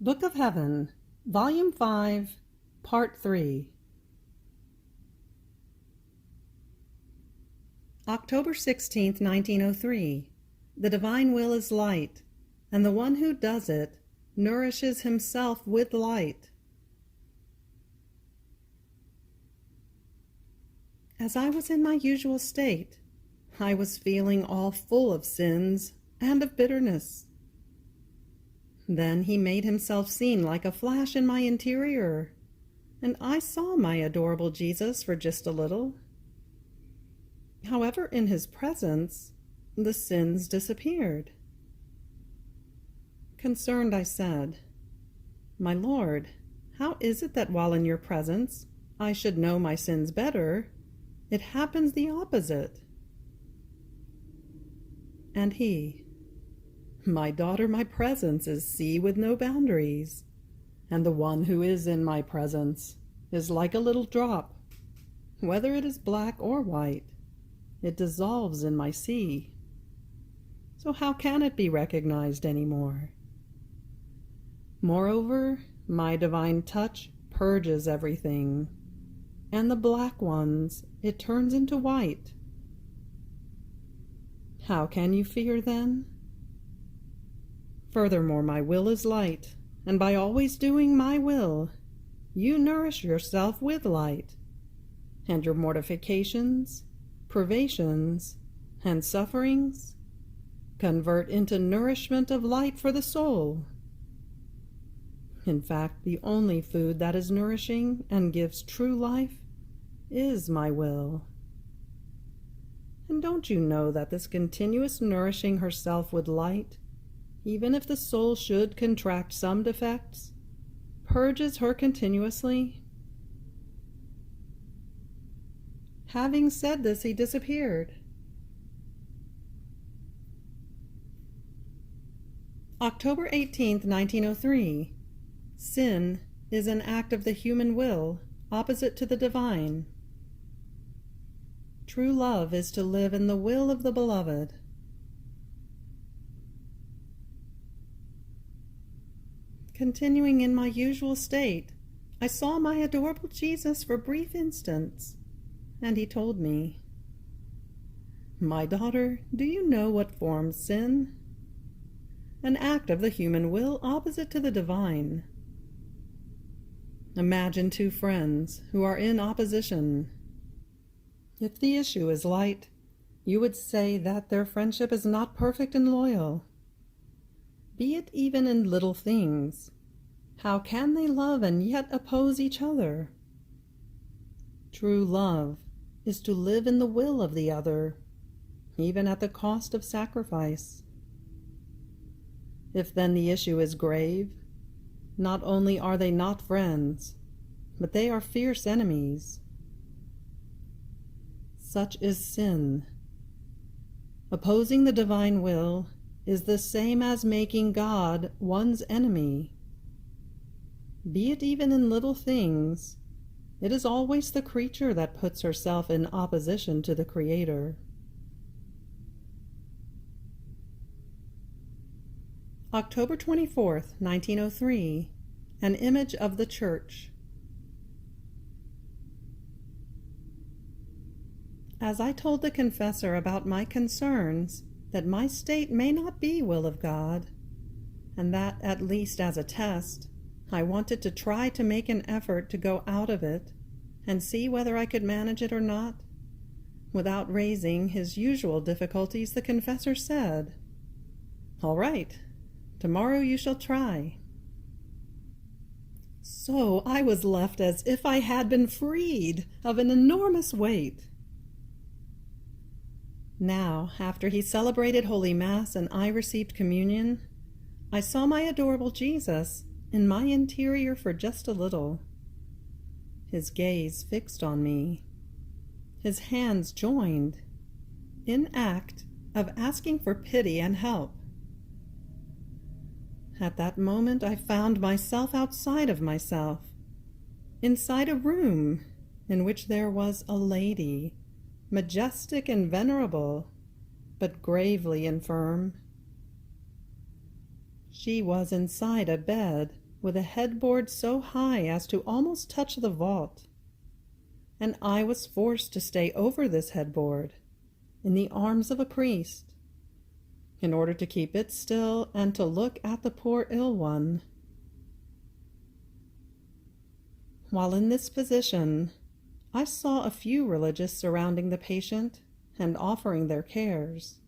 Book of Heaven, Volume 5, Part 3. October 16th, 1903. The divine will is light, and the one who does it nourishes himself with light. As I was in my usual state, I was feeling all full of sins and of bitterness. Then he made himself seen like a flash in my interior, and I saw my adorable Jesus for just a little. However, in his presence, the sins disappeared. Concerned, I said, "My Lord, how is it that while in your presence I should know my sins better, it happens the opposite?" And he, "My daughter, my presence is sea with no boundaries, and the one who is in my presence is like a little drop. Whether it is black or white, it dissolves in my sea. So how can it be recognized any more? Moreover, my divine touch purges everything, and the black ones it turns into white. How can you fear then? Furthermore, my will is light, and by always doing my will, you nourish yourself with light, and your mortifications, privations, and sufferings convert into nourishment of light for the soul. In fact, the only food that is nourishing and gives true life is my will. And don't you know that this continuous nourishing herself with light, even if the soul should contract some defects, purges her continuously?" Having said this, he disappeared. October 18th, 1903. Sin is an act of the human will, opposite to the divine. True love is to live in the will of the beloved. Continuing in my usual state, I saw my adorable Jesus for brief instants, and he told me, "My daughter, do you know what forms sin? An act of the human will opposite to the divine. Imagine two friends who are in opposition. If the issue is light, you would say that their friendship is not perfect and loyal. Be it even in little things, how can they love and yet oppose each other? True love is to live in the will of the other, even at the cost of sacrifice. If then the issue is grave, not only are they not friends, but they are fierce enemies. Such is sin. Opposing the divine will is the same as making God one's enemy. Be it even in little things, it is always the creature that puts herself in opposition to the Creator. October 24th, 1903. An image of the Church. As I told the confessor about my concerns that my state may not be will of God, and that, at least as a test, I wanted to try to make an effort to go out of it and see whether I could manage it or not, without raising his usual difficulties, the confessor said, "All right, tomorrow you shall try." So I was left as if I had been freed of an enormous weight. Now, after he celebrated Holy Mass and I received communion, I saw my adorable Jesus in my interior for just a little. His gaze fixed on me, his hands joined, in act of asking for pity and help. At that moment I found myself outside of myself, inside a room in which there was a lady, majestic and venerable, but gravely infirm. She was inside a bed with a headboard so high as to almost touch the vault, and I was forced to stay over this headboard in the arms of a priest in order to keep it still and to look at the poor ill one. While in this position, I saw a few religious surrounding the patient and offering their cares,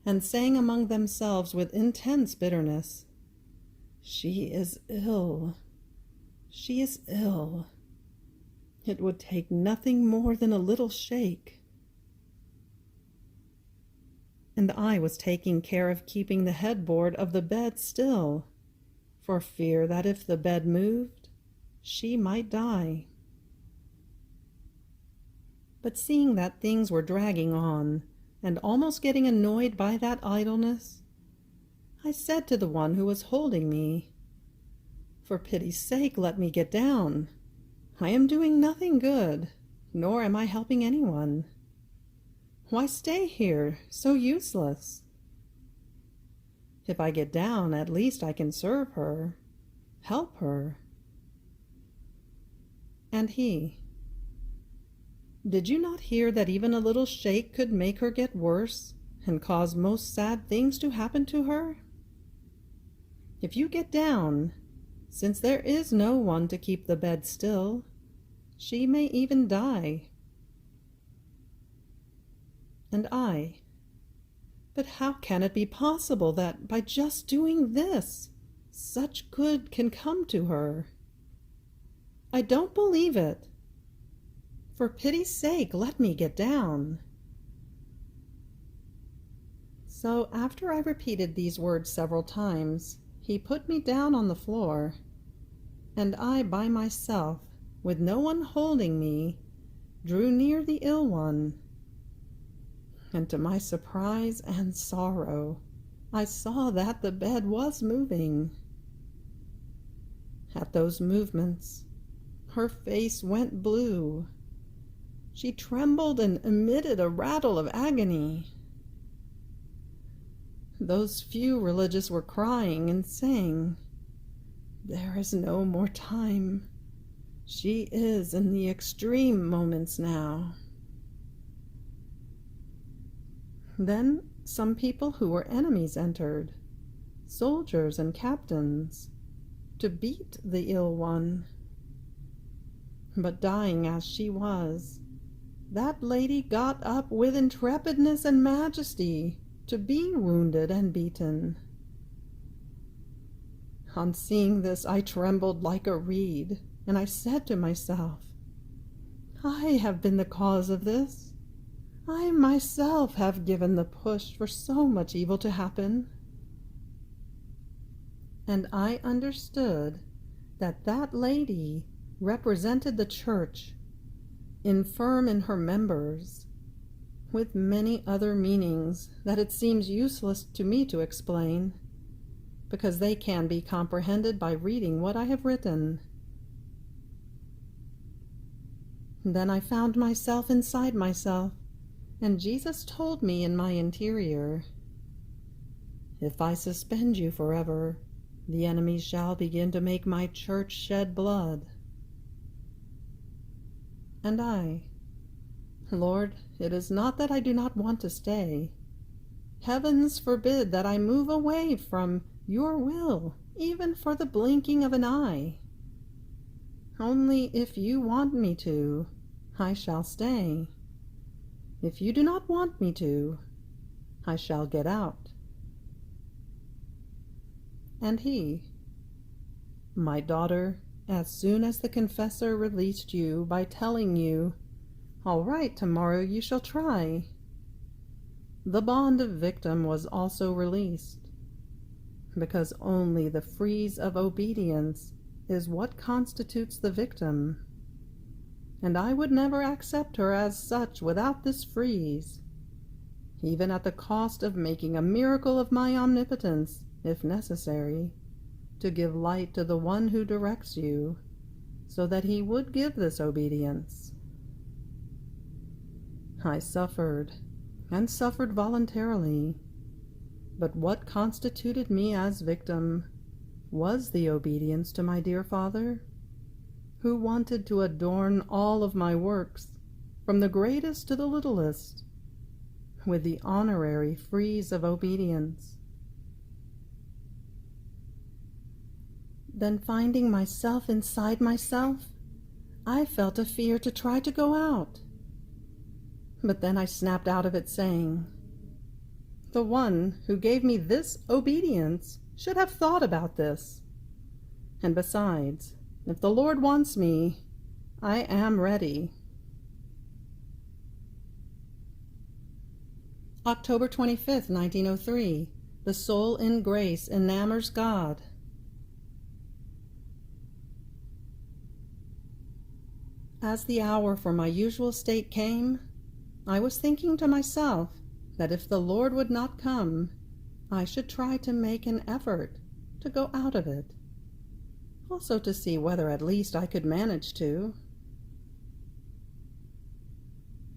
and saying among themselves with intense bitterness, "She is ill. She is ill. It would take nothing more than a little shake." And I was taking care of keeping the headboard of the bed still, for fear that if the bed moved, she might die. But seeing that things were dragging on, and almost getting annoyed by that idleness, I said to the one who was holding me, "For pity's sake, let me get down. I am doing nothing good, nor am I helping anyone. Why stay here, so useless? If I get down, at least I can serve her, help her." And he, "Did you not hear that even a little shake could make her get worse and cause most sad things to happen to her? If you get down, since there is no one to keep the bed still, she may even die." And I, "But how can it be possible that by just doing this, such good can come to her? I don't believe it. For pity's sake, let me get down." So after I repeated these words several times, he put me down on the floor, and I by myself, with no one holding me, drew near the ill one. And to my surprise and sorrow, I saw that the bed was moving. At those movements, her face went blue. She trembled and emitted a rattle of agony. Those few religious were crying and saying, "There is no more time. She is in the extreme moments now." Then some people who were enemies entered, soldiers and captains, to beat the ill one. But dying as she was, that lady got up with intrepidness and majesty to be wounded and beaten. On seeing this, I trembled like a reed, and I said to myself, "I have been the cause of this. I myself have given the push for so much evil to happen." And I understood that that lady represented the church, infirm in her members, with many other meanings that it seems useless to me to explain, because they can be comprehended by reading what I have written. Then I found myself inside myself, and Jesus told me in my interior, "If I suspend you forever, the enemy shall begin to make my church shed blood." And I, "Lord, it is not that I do not want to stay. Heavens forbid that I move away from your will, even for the blinking of an eye. Only if you want me to, I shall stay. If you do not want me to, I shall get out." And he, "My daughter, as soon as the confessor released you by telling you, 'All right, tomorrow you shall try,' the bond of victim was also released, because only the freeze of obedience is what constitutes the victim, and I would never accept her as such without this freeze, even at the cost of making a miracle of my omnipotence, if necessary, to give light to the one who directs you, so that he would give this obedience. I suffered, and suffered voluntarily, but what constituted me as victim was the obedience to my dear Father, who wanted to adorn all of my works, from the greatest to the littlest, with the honorary frieze of obedience. Then, finding myself inside myself, I felt a fear to try to go out. But then I snapped out of it, saying, "The one who gave me this obedience should have thought about this. And besides, if the Lord wants me, I am ready." October 25th, 1903. The soul in grace enamors God. As the hour for my usual state came, I was thinking to myself that if the Lord would not come, I should try to make an effort to go out of it, also to see whether at least I could manage to.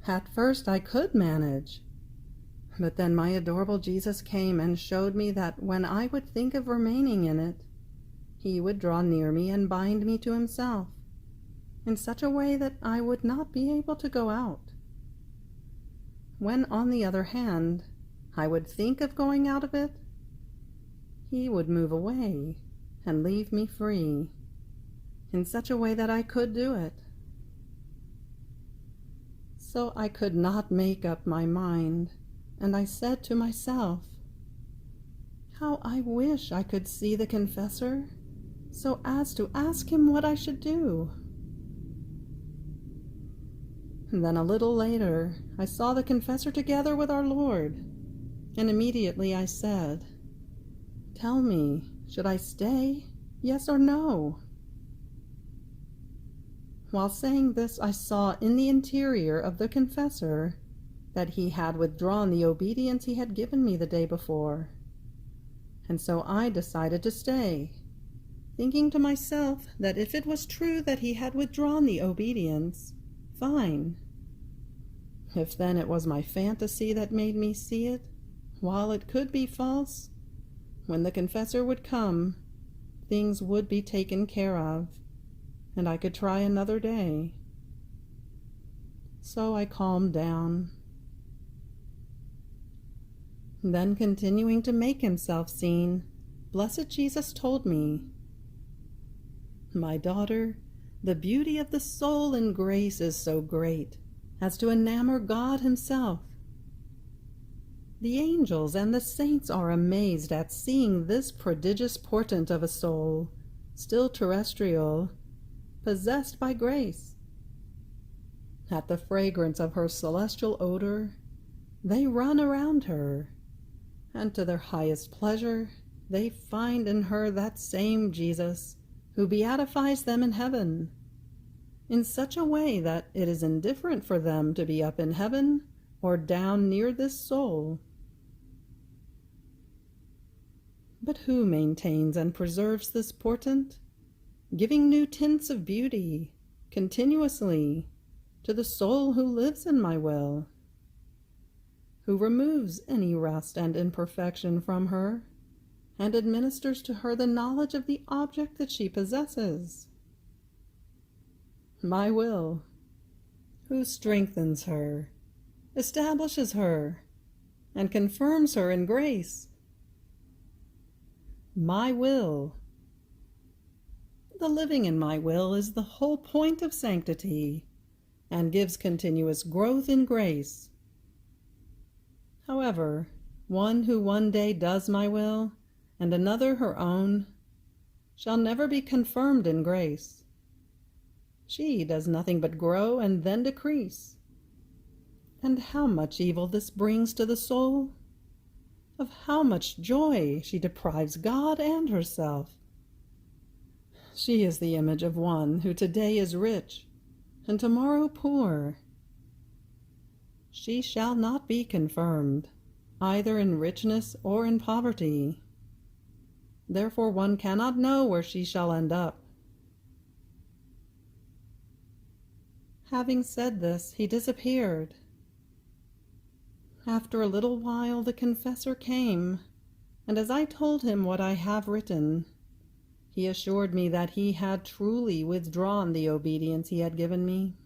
At first I could manage, but then my adorable Jesus came and showed me that when I would think of remaining in it, he would draw near me and bind me to himself in such a way that I would not be able to go out. When, on the other hand, I would think of going out of it, he would move away and leave me free, in such a way that I could do it. So I could not make up my mind, and I said to myself, "How I wish I could see the confessor, so as to ask him what I should do." And then a little later, I saw the confessor together with our Lord, and immediately I said, "Tell me, should I stay, yes or no?" While saying this, I saw in the interior of the confessor that he had withdrawn the obedience he had given me the day before, and so I decided to stay, thinking to myself that if it was true that he had withdrawn the obedience, fine. If then it was my fantasy that made me see it, while it could be false, when the confessor would come, things would be taken care of, and I could try another day. So I calmed down. Then, continuing to make himself seen, Blessed Jesus told me, "My daughter, the beauty of the soul in grace is so great as to enamor God himself. The angels and the saints are amazed at seeing this prodigious portent of a soul, still terrestrial, possessed by grace. At the fragrance of her celestial odor, they run around her, and to their highest pleasure they find in her that same Jesus who beatifies them in heaven, in such a way that it is indifferent for them to be up in heaven or down near this soul." But who maintains and preserves this portent, giving new tints of beauty continuously to the soul who lives in my will? Who removes any rust and imperfection from her, and administers to her the knowledge of the object that she possesses? My will. Who strengthens her, establishes her, and confirms her in grace? My will. The living in my will is the whole point of sanctity, and gives continuous growth in grace. However, one who one day does my will, and another her own, shall never be confirmed in grace. She does nothing but grow and then decrease. And how much evil this brings to the soul! Of how much joy she deprives God and herself! She is the image of one who today is rich, and tomorrow poor. She shall not be confirmed, either in richness or in poverty. Therefore one cannot know where she shall end up. Having said this, he disappeared. After a little while the confessor came, and as I told him what I have written, he assured me that he had truly withdrawn the obedience he had given me.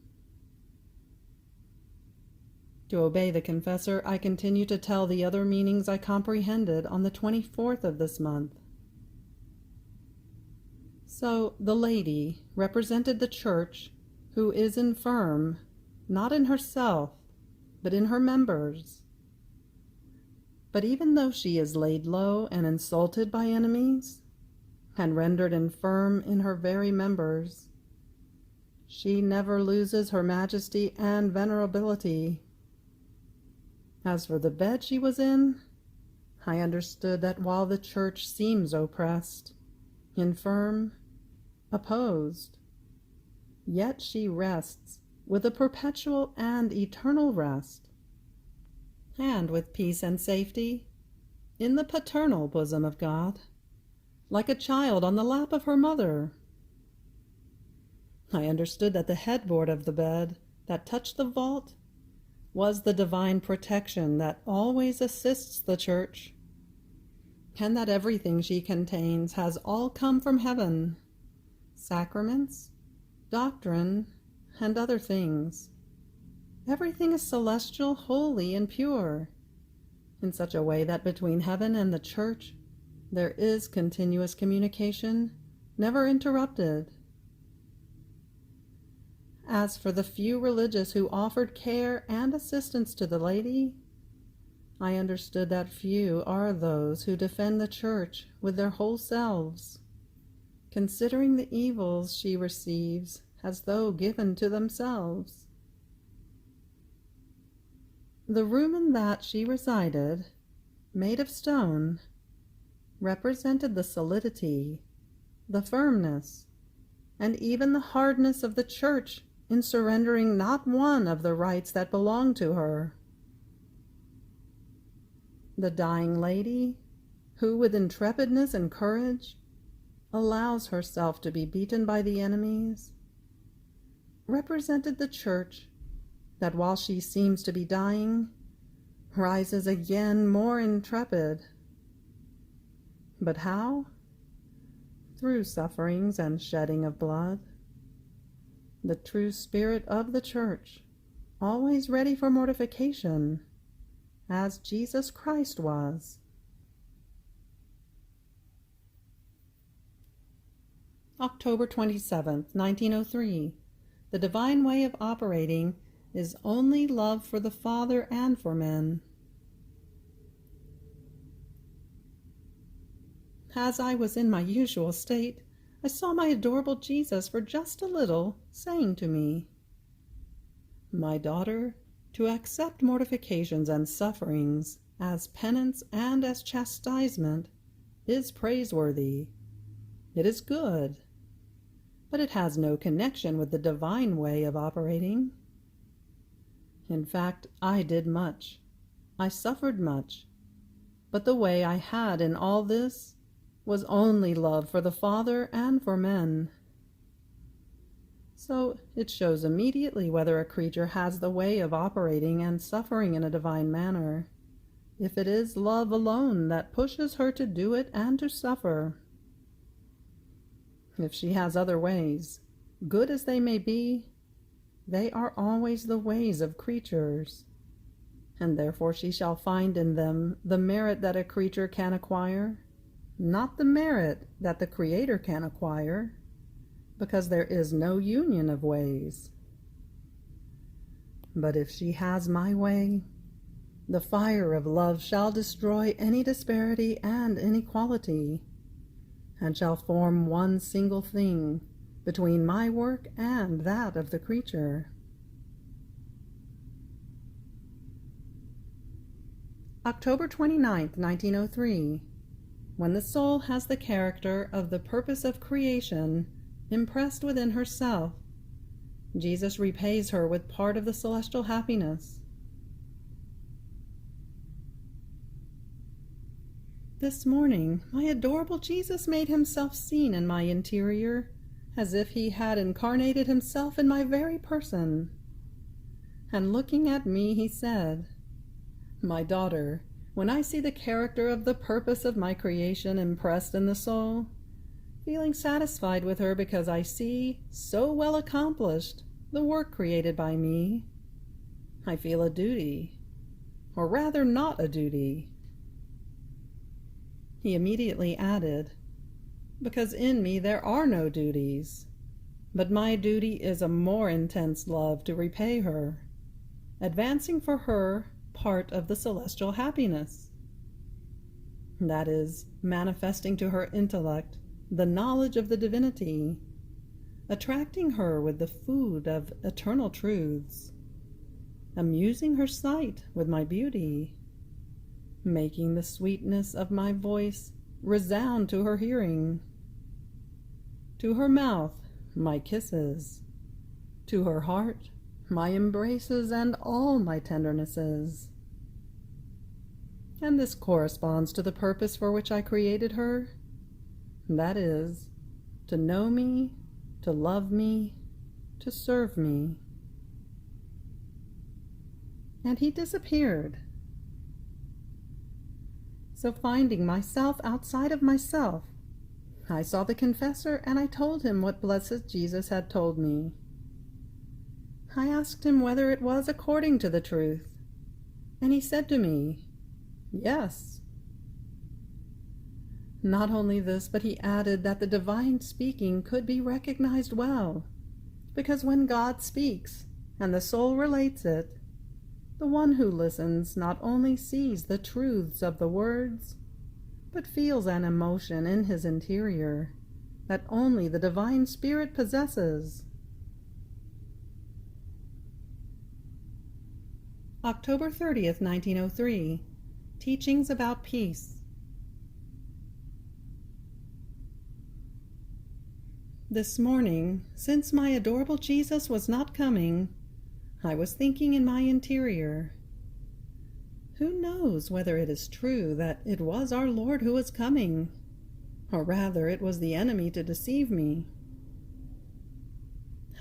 To obey the confessor, I continue to tell the other meanings I comprehended on the 24th of this month. So the lady represented the church, who is infirm, not in herself, but in her members. But even though she is laid low and insulted by enemies, and rendered infirm in her very members, she never loses her majesty and venerability. As for the bed she was in, I understood that while the church seems oppressed, infirm, opposed, yet she rests with a perpetual and eternal rest, and with peace and safety, in the paternal bosom of God, like a child on the lap of her mother. I understood that the headboard of the bed that touched the vault was the divine protection that always assists the church, and that everything she contains has all come from heaven, sacraments, doctrine, and other things. Everything is celestial, holy, and pure, in such a way that between heaven and the church there is continuous communication, never interrupted. As for the few religious who offered care and assistance to the lady, I understood that few are those who defend the church with their whole selves, considering the evils she receives as though given to themselves. The room in that she resided, made of stone, represented the solidity, the firmness, and even the hardness of the church in surrendering not one of the rights that belonged to her. The dying lady, who with intrepidness and courage allows herself to be beaten by the enemies, represented the church that while she seems to be dying, rises again more intrepid. But how? Through sufferings and shedding of blood. The true spirit of the church, always ready for mortification, as Jesus Christ was. October 27th, 1903. The divine way of operating is only love for the Father and for men. As I was in my usual state, I saw my adorable Jesus for just a little, saying to me, "My daughter, to accept mortifications and sufferings as penance and as chastisement is praiseworthy. It is good, but it has no connection with the divine way of operating. In fact, I did much, I suffered much, but the way I had in all this was only love for the Father and for men. So it shows immediately whether a creature has the way of operating and suffering in a divine manner, if it is love alone that pushes her to do it and to suffer. If she has other ways, good as they may be, they are always the ways of creatures, and therefore she shall find in them the merit that a creature can acquire, not the merit that the Creator can acquire, because there is no union of ways. But if she has my way, the fire of love shall destroy any disparity and inequality, and shall form one single thing between my work and that of the creature." October 29th, 1903. When the soul has the character of the purpose of creation impressed within herself, Jesus repays her with part of the celestial happiness. This morning, my adorable Jesus made himself seen in my interior, as if he had incarnated himself in my very person. And looking at me, he said, "My daughter, when I see the character of the purpose of my creation impressed in the soul, feeling satisfied with her because I see so well accomplished the work created by me. I feel a duty, or rather not a duty. He immediately added, because in me there are no duties, but my duty is a more intense love to repay her, advancing for her part of the celestial happiness. That is, manifesting to her intellect the knowledge of the divinity, attracting her with the food of eternal truths, amusing her sight with my beauty, making the sweetness of my voice resound to her hearing, to her mouth my kisses, to her heart my embraces and all my tendernesses. And this corresponds to the purpose for which I created her, that is, to know me, to love me, to serve me. And he disappeared. So finding myself outside of myself, I saw the confessor and I told him what blessed Jesus had told me. I asked him whether it was according to the truth, and he said to me, yes. Not only this, but he added that the divine speaking could be recognized well, because when God speaks and the soul relates it, the one who listens not only sees the truths of the words, but feels an emotion in his interior that only the divine spirit possesses. October 30th, 1903. Teachings about Peace. This morning, since my adorable Jesus was not coming, I was thinking in my interior, who knows whether it is true that it was our Lord who was coming, or rather it was the enemy to deceive me?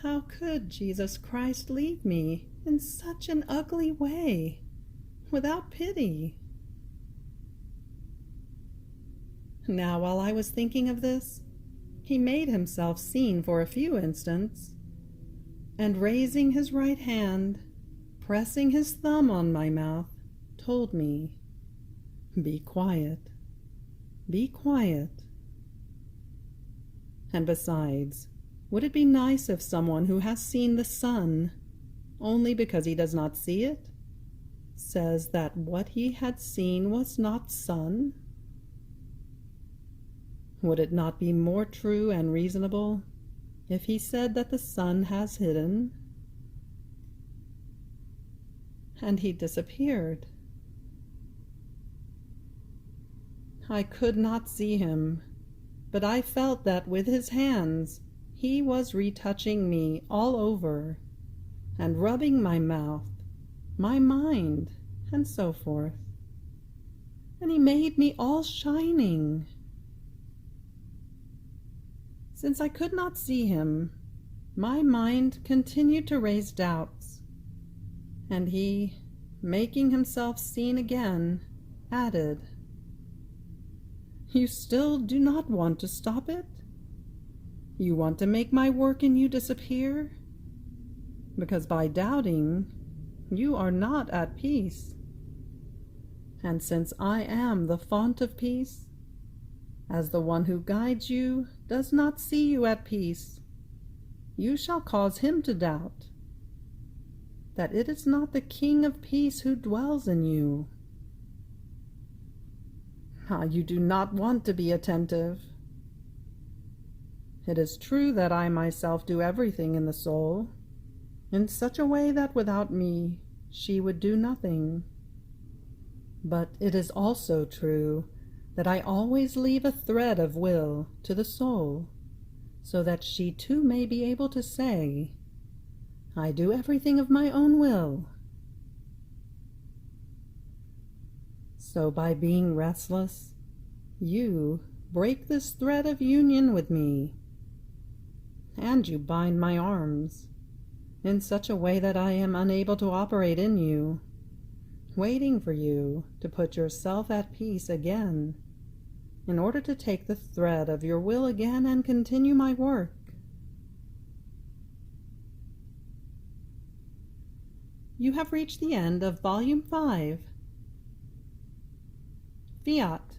How could Jesus Christ leave me in such an ugly way, without pity? Now, while I was thinking of this, he made himself seen for a few instants, and raising his right hand, pressing his thumb on my mouth, told me, "Be quiet, be quiet." And besides, would it be nice if someone who has seen the sun, only because he does not see it, says that what he had seen was not sun? Would it not be more true and reasonable if he said that the sun has hidden? And he disappeared. I could not see him, but I felt that with his hands he was retouching me all over, and rubbing my mouth, my mind, and so forth. And he made me all shining. Since I could not see him, my mind continued to raise doubts, and he, making himself seen again, added, "You still do not want to stop it? You want to make my work in you disappear? Because by doubting, you are not at peace. And since I am the font of peace, as the one who guides you does not see you at peace, you shall cause him to doubt that it is not the King of Peace who dwells in you." You do not want to be attentive. It is true that I myself do everything in the soul, in such a way that without me she would do nothing. But it is also true that I always leave a thread of will to the soul, so that she too may be able to say, "I do everything of my own will." So by being restless, you break this thread of union with me, and you bind my arms in such a way that I am unable to operate in you, waiting for you to put yourself at peace again, in order to take the thread of your will again and continue my work. You have reached the end of Volume 5. Fiat.